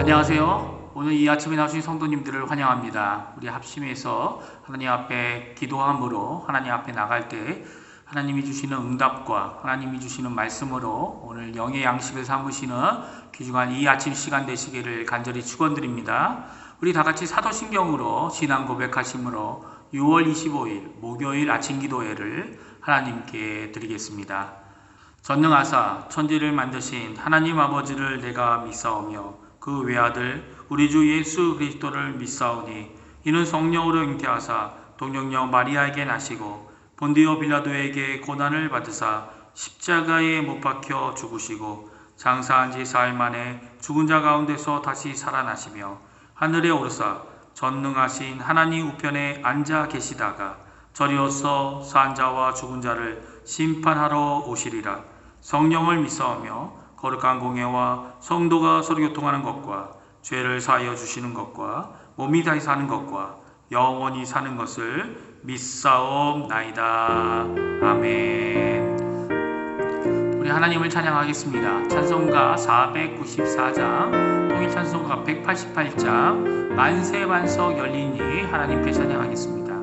안녕하세요. 오늘 이 아침에 나오신 성도님들을 환영합니다. 우리 합심해서 하나님 앞에 기도함으로 하나님 앞에 나갈 때 하나님이 주시는 응답과 하나님이 주시는 말씀으로 오늘 영의 양식을 삼으시는 귀중한 이 아침 시간 되시기를 간절히 축원드립니다. 우리 다 같이 사도신경으로 신앙 고백하심으로 6월 25일 목요일 아침 기도회를 하나님께 드리겠습니다. 전능하사 천지를 만드신 하나님 아버지를 내가 믿사오며 그 외아들 우리 주 예수 그리스도를 믿사오니 이는 성령으로 잉태하사 동정녀 마리아에게 나시고 본디오 빌라도에게 고난을 받으사 십자가에 못 박혀 죽으시고 장사한 지 사흘 만에 죽은 자 가운데서 다시 살아나시며 하늘에 오르사 전능하신 하나님 우편에 앉아 계시다가 저리로서 산 자와 죽은 자를 심판하러 오시리라. 성령을 믿사오며 거룩한 공예와 성도가 서로 교통하는 것과 죄를 사하여 주시는 것과 몸이 다시 사는 것과 영원히 사는 것을 믿사옵나이다. 아멘. 우리 하나님을 찬양하겠습니다. 찬송가 494장, 통일 찬송가 188장, 만세 반석 열리니 하나님께 찬양하겠습니다.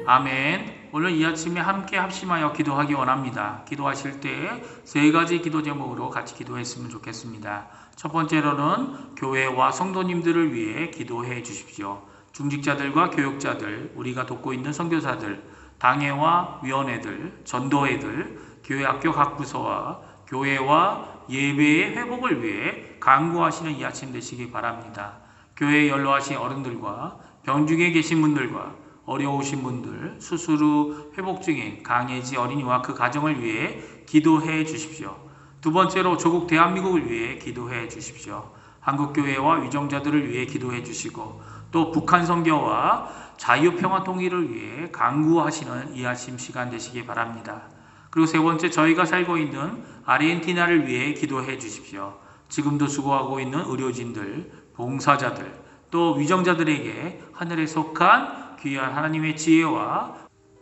아멘. 오늘 이 아침에 함께 합심하여 기도하기 원합니다. 기도하실 때 세 가지 기도 제목으로 같이 기도했으면 좋겠습니다. 첫 번째로는 교회와 성도님들을 위해 기도해 주십시오. 중직자들과 교육자들, 우리가 돕고 있는 선교사들, 당회와 위원회들, 전도회들, 교회 학교 각 부서와 교회와 예배의 회복을 위해 간구하시는 이 아침 되시기 바랍니다. 교회에 연로하신 어른들과 병중에 계신 분들과 어려우신 분들, 수술 후 회복 중인 강혜지 어린이와 그 가정을 위해 기도해 주십시오. 두 번째로 조국 대한민국을 위해 기도해 주십시오. 한국교회와 위정자들을 위해 기도해 주시고 또 북한 선교와 자유평화 통일을 위해 간구하시는 이 아침 시간 되시기 바랍니다. 그리고 세 번째, 저희가 살고 있는 아르헨티나를 위해 기도해 주십시오. 지금도 수고하고 있는 의료진들, 봉사자들, 또 위정자들에게 하늘에 속한 귀한 하나님의 지혜와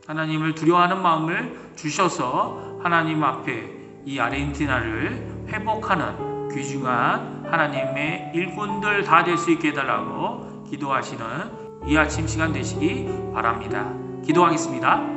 하나님을 두려워하는 마음을 주셔서 하나님 앞에 이 아르헨티나를 회복하는 귀중한 하나님의 일꾼들 다 될 수 있게 해달라고 기도하시는 이 아침 시간 되시기 바랍니다. 기도하겠습니다.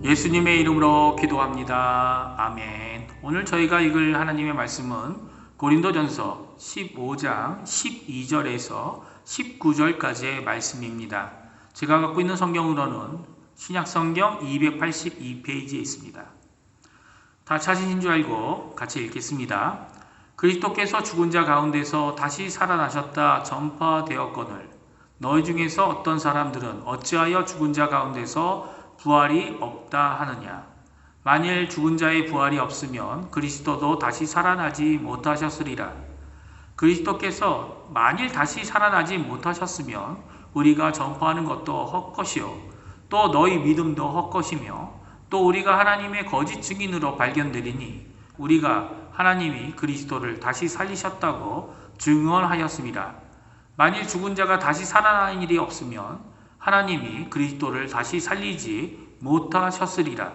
예수님의 이름으로 기도합니다. 아멘. 오늘 저희가 읽을 하나님의 말씀은 고린도전서 15장 12절에서 19절까지의 말씀입니다. 제가 갖고 있는 성경으로는 신약성경 282페이지에 있습니다. 다 찾으신 줄 알고 같이 읽겠습니다. 그리스도께서 죽은 자 가운데서 다시 살아나셨다 전파되었거늘 너희 중에서 어떤 사람들은 어찌하여 죽은 자 가운데서 부활이 없다 하느냐. 만일 죽은 자의 부활이 없으면 그리스도도 다시 살아나지 못하셨으리라. 그리스도께서 만일 다시 살아나지 못하셨으면 우리가 전파하는 것도 헛것이요 또 너희 믿음도 헛것이며 또 우리가 하나님의 거짓 증인으로 발견되리니 우리가 하나님이 그리스도를 다시 살리셨다고 증언하였습니다. 만일 죽은 자가 다시 살아나는 일이 없으면 하나님이 그리스도를 다시 살리지 못하셨으리라.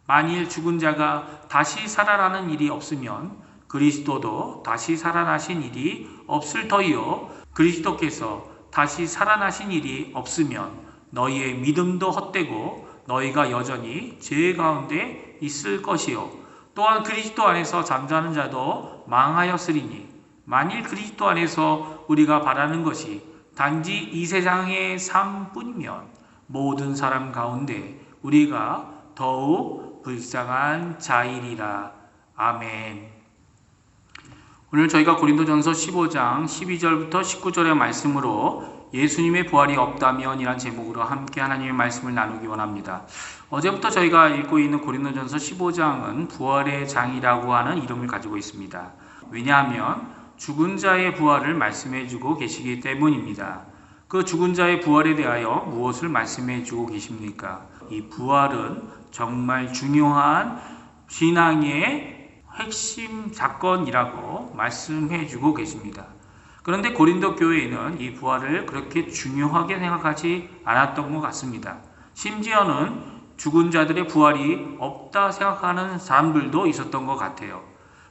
만일 죽은 자가 다시 살아나는 일이 없으면 그리스도도 다시 살아나신 일이 없을 터이요 그리스도께서 다시 살아나신 일이 없으면 너희의 믿음도 헛되고 너희가 여전히 죄 가운데 있을 것이요 또한 그리스도 안에서 잠자는 자도 망하였으리니 만일 그리스도 안에서 우리가 바라는 것이 단지 이 세상의 삶뿐이면 모든 사람 가운데 우리가 더욱 불쌍한 자이리라. 아멘. 오늘 저희가 고린도전서 15장 12절부터 19절의 말씀으로 예수님의 부활이 없다면 이란 제목으로 함께 하나님의 말씀을 나누기 원합니다. 어제부터 저희가 읽고 있는 고린도전서 15장은 부활의 장이라고 하는 이름을 가지고 있습니다. 왜냐하면 죽은 자의 부활을 말씀해 주고 계시기 때문입니다. 그 죽은 자의 부활에 대하여 무엇을 말씀해 주고 계십니까? 이 부활은 정말 중요한 신앙의 핵심 사건이라고 말씀해 주고 계십니다. 그런데 고린도 교회에는 이 부활을 그렇게 중요하게 생각하지 않았던 것 같습니다. 심지어는 죽은 자들의 부활이 없다 생각하는 사람들도 있었던 것 같아요.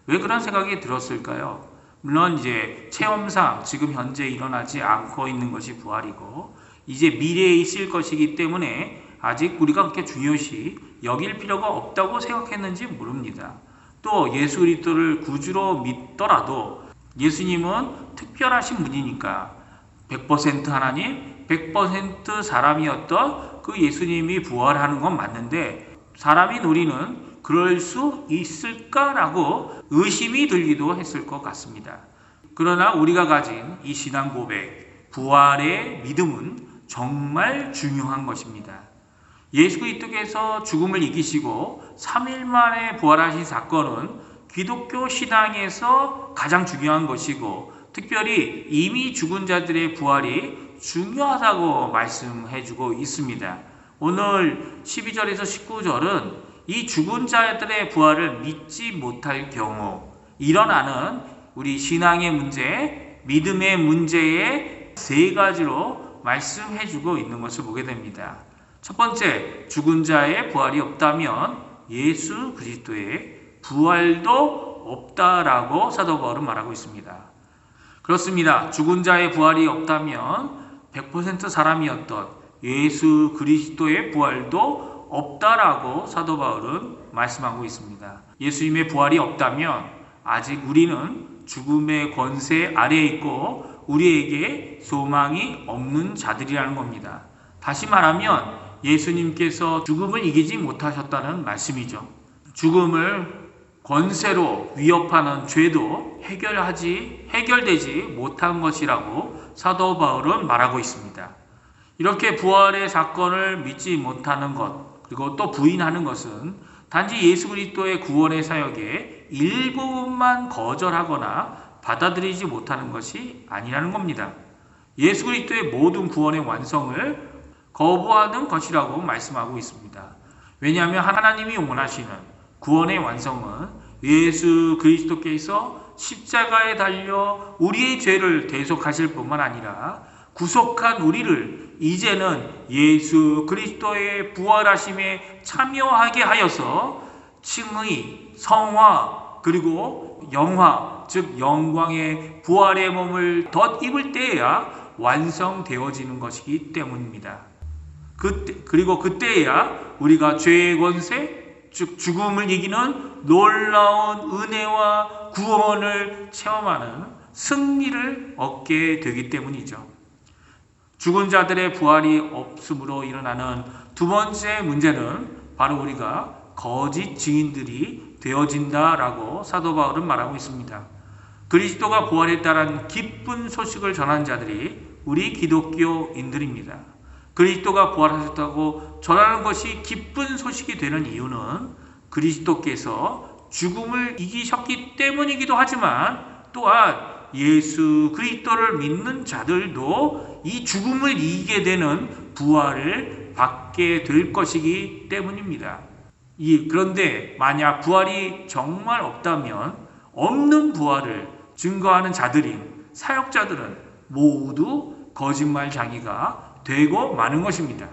왜 그런 생각이 들었을까요? 물론 이제 체험상 지금 현재 일어나지 않고 있는 것이 부활이고 이제 미래에 있을 것이기 때문에 아직 우리가 그렇게 중요시 여길 필요가 없다고 생각했는지 모릅니다. 또 예수 그리스도를 구주로 믿더라도 예수님은 특별하신 분이니까 100% 하나님, 100% 사람이었던 그 예수님이 부활하는 건 맞는데 사람인 우리는 그럴 수 있을까라고 의심이 들기도 했을 것 같습니다. 그러나 우리가 가진 이 신앙 고백, 부활의 믿음은 정말 중요한 것입니다. 예수 그리스도께서 죽음을 이기시고 3일 만에 부활하신 사건은 기독교 신앙에서 가장 중요한 것이고 특별히 이미 죽은 자들의 부활이 중요하다고 말씀해주고 있습니다. 오늘 12절에서 19절은 이 죽은 자들의 부활을 믿지 못할 경우 일어나는 우리 신앙의 문제, 믿음의 문제의 세 가지로 말씀해주고 있는 것을 보게 됩니다. 첫 번째, 죽은 자의 부활이 없다면 예수 그리스도의 부활도 없다라고 사도 바울은 말하고 있습니다. 그렇습니다. 죽은 자의 부활이 없다면 100% 사람이었던 예수 그리스도의 부활도 없다라고 사도 바울은 말씀하고 있습니다. 예수님의 부활이 없다면 아직 우리는 죽음의 권세 아래에 있고 우리에게 소망이 없는 자들이라는 겁니다. 다시 말하면 예수님께서 죽음을 이기지 못하셨다는 말씀이죠. 죽음을 권세로 위협하는 죄도 해결되지 못한 것이라고 사도 바울은 말하고 있습니다. 이렇게 부활의 사건을 믿지 못하는 것 그리고 또 부인하는 것은 단지 예수 그리스도의 구원의 사역에 일부분만 거절하거나 받아들이지 못하는 것이 아니라는 겁니다. 예수 그리스도의 모든 구원의 완성을 거부하는 것이라고 말씀하고 있습니다. 왜냐하면 하나님이 원하시는 구원의 완성은 예수 그리스도께서 십자가에 달려 우리의 죄를 대속하실 뿐만 아니라 구속한 우리를 이제는 예수 그리스도의 부활하심에 참여하게 하여서 칭의, 성화, 그리고 영화, 즉 영광의 부활의 몸을 덧입을 때에야 완성되어지는 것이기 때문입니다. 그리고 그때야 우리가 죄의 권세, 즉 죽음을 이기는 놀라운 은혜와 구원을 체험하는 승리를 얻게 되기 때문이죠. 죽은 자들의 부활이 없음으로 일어나는 두 번째 문제는 바로 우리가 거짓 증인들이 되어진다라고 사도 바울은 말하고 있습니다. 그리스도가 부활했다는 기쁜 소식을 전한 자들이 우리 기독교인들입니다. 그리스도가 부활하셨다고 전하는 것이 기쁜 소식이 되는 이유는 그리스도께서 죽음을 이기셨기 때문이기도 하지만 또한 예수 그리스도를 믿는 자들도 이 죽음을 이기게 되는 부활을 받게 될 것이기 때문입니다. 그런데 만약 부활이 정말 없다면 없는 부활을 증거하는 자들인 사역자들은 모두 거짓말쟁이가 되고 마는 것입니다.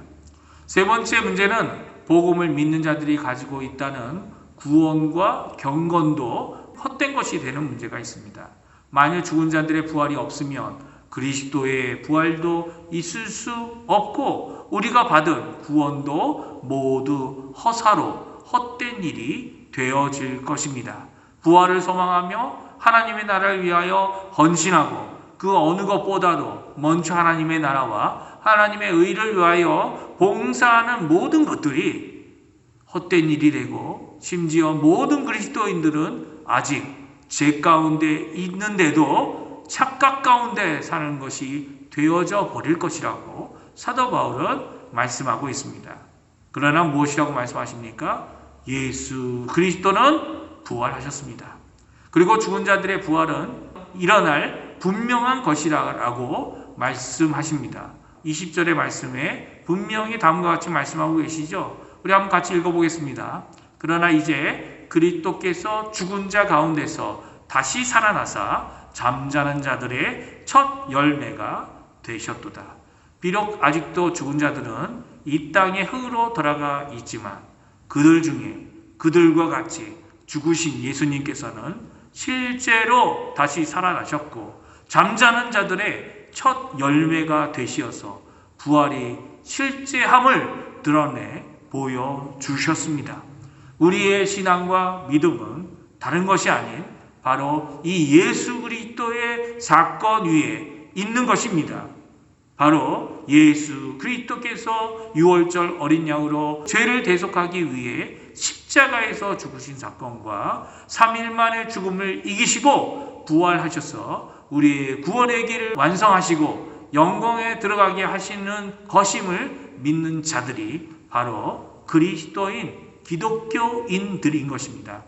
세 번째 문제는 복음을 믿는 자들이 가지고 있다는 구원과 경건도 헛된 것이 되는 문제가 있습니다. 만일 죽은 자들의 부활이 없으면 그리스도의 부활도 있을 수 없고 우리가 받은 구원도 모두 허사로 헛된 일이 되어질 것입니다. 부활을 소망하며 하나님의 나라를 위하여 헌신하고 그 어느 것보다도 먼저 하나님의 나라와 하나님의 의를 위하여 봉사하는 모든 것들이 헛된 일이 되고 심지어 모든 그리스도인들은 아직 죄 가운데 있는데도 착각 가운데 사는 것이 되어져 버릴 것이라고 사도 바울은 말씀하고 있습니다. 그러나 무엇이라고 말씀하십니까? 예수 그리스도는 부활하셨습니다. 그리고 죽은 자들의 부활은 일어날 분명한 것이라고 말씀하십니다. 20절의 말씀에 분명히 다음과 같이 말씀하고 계시죠. 우리 한번 같이 읽어보겠습니다. 그러나 이제 그리스도께서 죽은 자 가운데서 다시 살아나사 잠자는 자들의 첫 열매가 되셨도다. 비록 아직도 죽은 자들은 이 땅의 흙으로 돌아가 있지만 그들 중에 그들과 같이 죽으신 예수님께서는 실제로 다시 살아나셨고 잠자는 자들의 첫 열매가 되시어서 부활이 실제함을 드러내 보여주셨습니다. 우리의 신앙과 믿음은 다른 것이 아닌 바로 이 예수 그리스도의 사건 위에 있는 것입니다. 바로 예수 그리스도께서 유월절 어린 양으로 죄를 대속하기 위해 십자가에서 죽으신 사건과 3일 만에 죽음을 이기시고 부활하셔서 우리의 구원의 길을 완성하시고 영광에 들어가게 하시는 것임을 믿는 자들이 바로 그리스도인 기독교인들인 것입니다.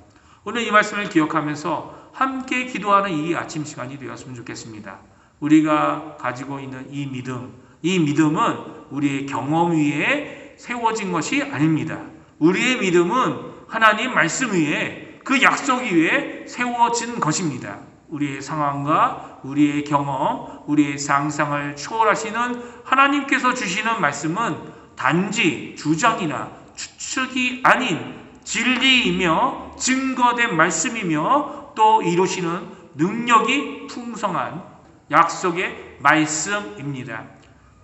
오늘 이 말씀을 기억하면서 함께 기도하는 이 아침 시간이 되었으면 좋겠습니다. 우리가 가지고 있는 이 믿음은 우리의 경험 위에 세워진 것이 아닙니다. 우리의 믿음은 하나님 말씀 위에 그 약속 위에 세워진 것입니다. 우리의 상황과 우리의 경험, 우리의 상상을 초월하시는 하나님께서 주시는 말씀은 단지 주장이나 추측이 아닌 진리이며 증거된 말씀이며 또 이루시는 능력이 풍성한 약속의 말씀입니다.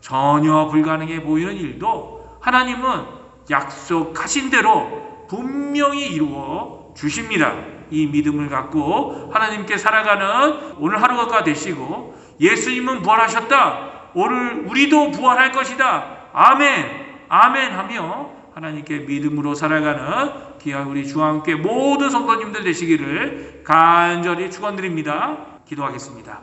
전혀 불가능해 보이는 일도 하나님은 약속하신 대로 분명히 이루어 주십니다. 이 믿음을 갖고 하나님께 살아가는 오늘 하루가 되시고 예수님은 부활하셨다. 오늘 우리도 부활할 것이다. 아멘, 아멘 하며 하나님께 믿음으로 살아가는 귀한 우리 주한교회 모든 성도님들 되시기를 간절히 축원드립니다. 기도하겠습니다.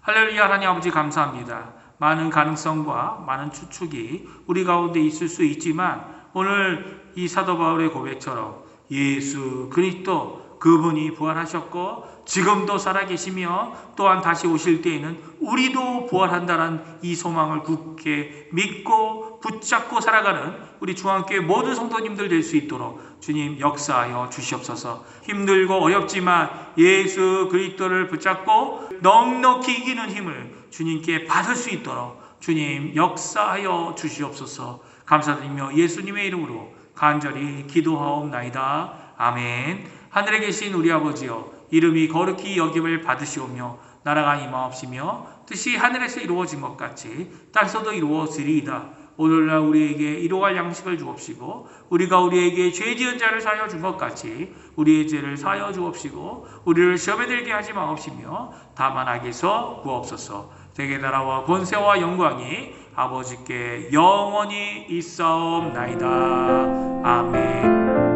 할렐루야. 하나님 아버지 감사합니다. 많은 가능성과 많은 추측이 우리 가운데 있을 수 있지만 오늘 이 사도 바울의 고백처럼 예수 그리스도 그분이 부활하셨고 지금도 살아계시며 또한 다시 오실 때에는 우리도 부활한다는 이 소망을 굳게 믿고 붙잡고 살아가는 우리 중앙교회 모든 성도님들 될 수 있도록 주님 역사하여 주시옵소서. 힘들고 어렵지만 예수 그리스도를 붙잡고 넉넉히 이기는 힘을 주님께 받을 수 있도록 주님 역사하여 주시옵소서. 감사드리며 예수님의 이름으로 간절히 기도하옵나이다. 아멘. 하늘에 계신 우리 아버지여, 이름이 거룩히 여김을 받으시오며 나라가 임하옵시며 뜻이 하늘에서 이루어진 것 같이 땅에서도 이루어지리이다. 오늘날 우리에게 이루갈 양식을 주옵시고 우리가 우리에게 죄 지은 자를 사하여 준 것 같이 우리의 죄를 사하여 주옵시고 우리를 시험에 들게 하지 마옵시며 다만 악에서 구하옵소서. 세계 나라와 권세와 영광이 아버지께 영원히 있사옵나이다. 아멘.